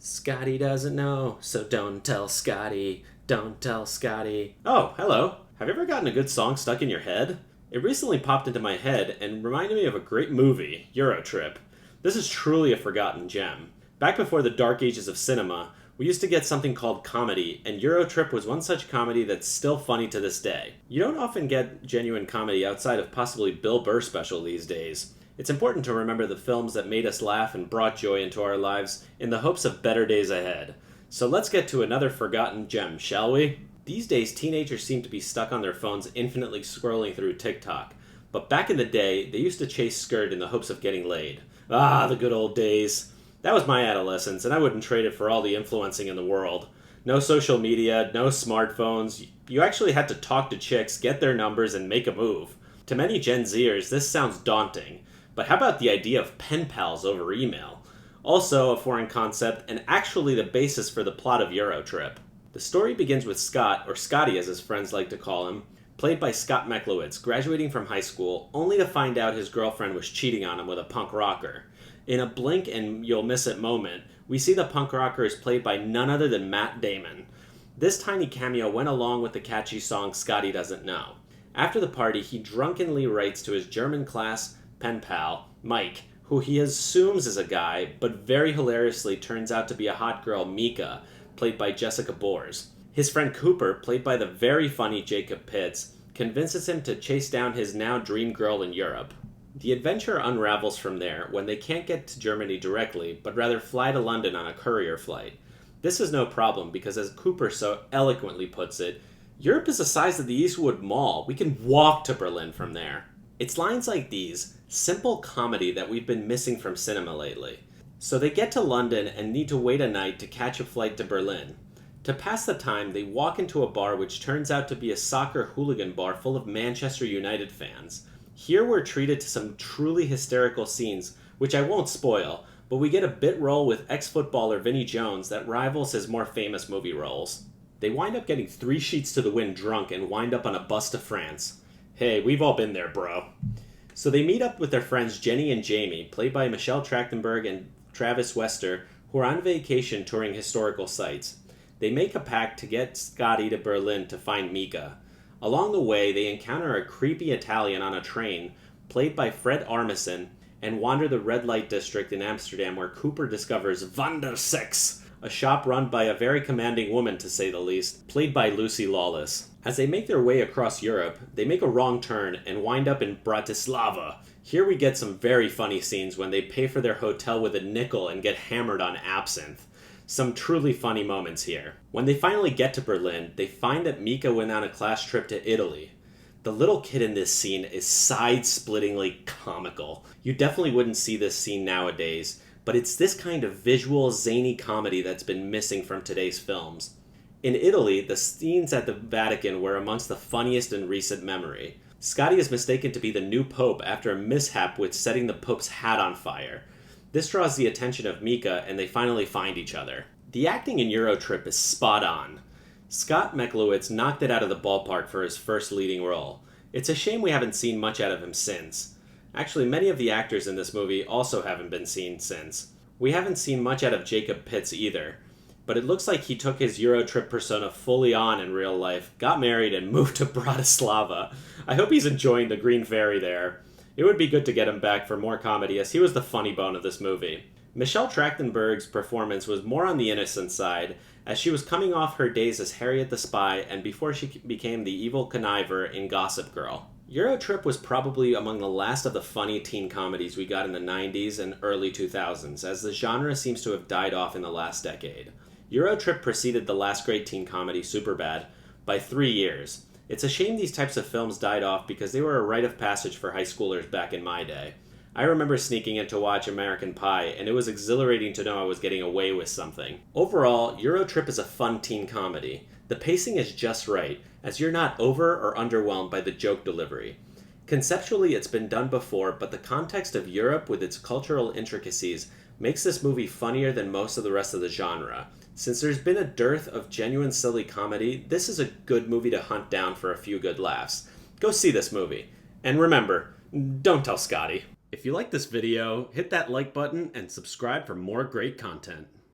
Scotty doesn't know, so don't tell Scotty. Don't tell Scotty. Oh, hello. Have you ever gotten a good song stuck in your head? It recently popped into my head and reminded me of a great movie, Eurotrip. This is truly a forgotten gem. Back before the dark ages of cinema, we used to get something called comedy, and Eurotrip was one such comedy that's still funny to this day. You don't often get genuine comedy outside of possibly Bill Burr special these days. It's important to remember the films that made us laugh and brought joy into our lives in the hopes of better days ahead. So let's get to another forgotten gem, shall we? These days, teenagers seem to be stuck on their phones infinitely scrolling through TikTok. But back in the day, they used to chase skirt in the hopes of getting laid. Ah, the good old days. That was my adolescence, and I wouldn't trade it for all the influencing in the world. No social media, no smartphones. You actually had to talk to chicks, get their numbers, and make a move. To many Gen Zers, this sounds daunting. But how about the idea of pen pals over email? Also a foreign concept, and actually the basis for the plot of Eurotrip. The story begins with Scott, or Scotty as his friends like to call him, played by Scott Meklowitz, graduating from high school, only to find out his girlfriend was cheating on him with a punk rocker. In a blink and you'll miss it moment, we see the punk rocker is played by none other than Matt Damon. This tiny cameo went along with the catchy song Scotty Doesn't Know. After the party, he drunkenly writes to his German class pen pal, Mike, who he assumes is a guy, but very hilariously turns out to be a hot girl, Mika, played by Jessica Bors. His friend Cooper, played by the very funny Jacob Pitts, convinces him to chase down his now dream girl in Europe. The adventure unravels from there when they can't get to Germany directly, but rather fly to London on a courier flight. This is no problem because, as Cooper so eloquently puts it, Europe is the size of the Eastwood Mall. We can walk to Berlin from there. It's lines like these, simple comedy, that we've been missing from cinema lately. So they get to London and need to wait a night to catch a flight to Berlin. To pass the time, they walk into a bar which turns out to be a soccer hooligan bar full of Manchester United fans. Here we're treated to some truly hysterical scenes, which I won't spoil, but we get a bit role with ex-footballer Vinnie Jones that rivals his more famous movie roles. They wind up getting 3 sheets to the wind drunk and wind up on a bus to France. Hey, we've all been there, bro. So they meet up with their friends Jenny and Jamie, played by Michelle Trachtenberg and Travis Wester, who are on vacation touring historical sites. They make a pact to get Scotty to Berlin to find Mika. Along the way, they encounter a creepy Italian on a train, played by Fred Armisen, and wander the red light district in Amsterdam where Cooper discovers Wandersex, a shop run by a very commanding woman to say the least, played by Lucy Lawless. As they make their way across Europe, they make a wrong turn and wind up in Bratislava. Here we get some very funny scenes when they pay for their hotel with a nickel and get hammered on absinthe. Some truly funny moments here. When they finally get to Berlin, they find that Mika went on a class trip to Italy. The little kid in this scene is side-splittingly comical. You definitely wouldn't see this scene nowadays, but it's this kind of visual, zany comedy that's been missing from today's films. In Italy, the scenes at the Vatican were amongst the funniest in recent memory. Scotty is mistaken to be the new pope after a mishap with setting the pope's hat on fire. This draws the attention of Mika, and they finally find each other. The acting in Eurotrip is spot on. Scott Meklowitz knocked it out of the ballpark for his first leading role. It's a shame we haven't seen much out of him since. Actually, many of the actors in this movie also haven't been seen since. We haven't seen much out of Jacob Pitts either. But it looks like he took his Eurotrip persona fully on in real life, got married, and moved to Bratislava. I hope he's enjoying the Green Fairy there. It would be good to get him back for more comedy, as he was the funny bone of this movie. Michelle Trachtenberg's performance was more on the innocent side, as she was coming off her days as Harriet the Spy and before she became the evil conniver in Gossip Girl. Eurotrip was probably among the last of the funny teen comedies we got in the 90s and early 2000s, as the genre seems to have died off in the last decade. Eurotrip preceded the last great teen comedy, Superbad, by 3 years. It's a shame these types of films died off because they were a rite of passage for high schoolers back in my day. I remember sneaking in to watch American Pie, and it was exhilarating to know I was getting away with something. Overall, Eurotrip is a fun teen comedy. The pacing is just right, as you're not over or underwhelmed by the joke delivery. Conceptually, it's been done before, but the context of Europe with its cultural intricacies makes this movie funnier than most of the rest of the genre. Since there's been a dearth of genuine silly comedy, this is a good movie to hunt down for a few good laughs. Go see this movie. And remember, don't tell Scotty. If you like this video, hit that like button and subscribe for more great content.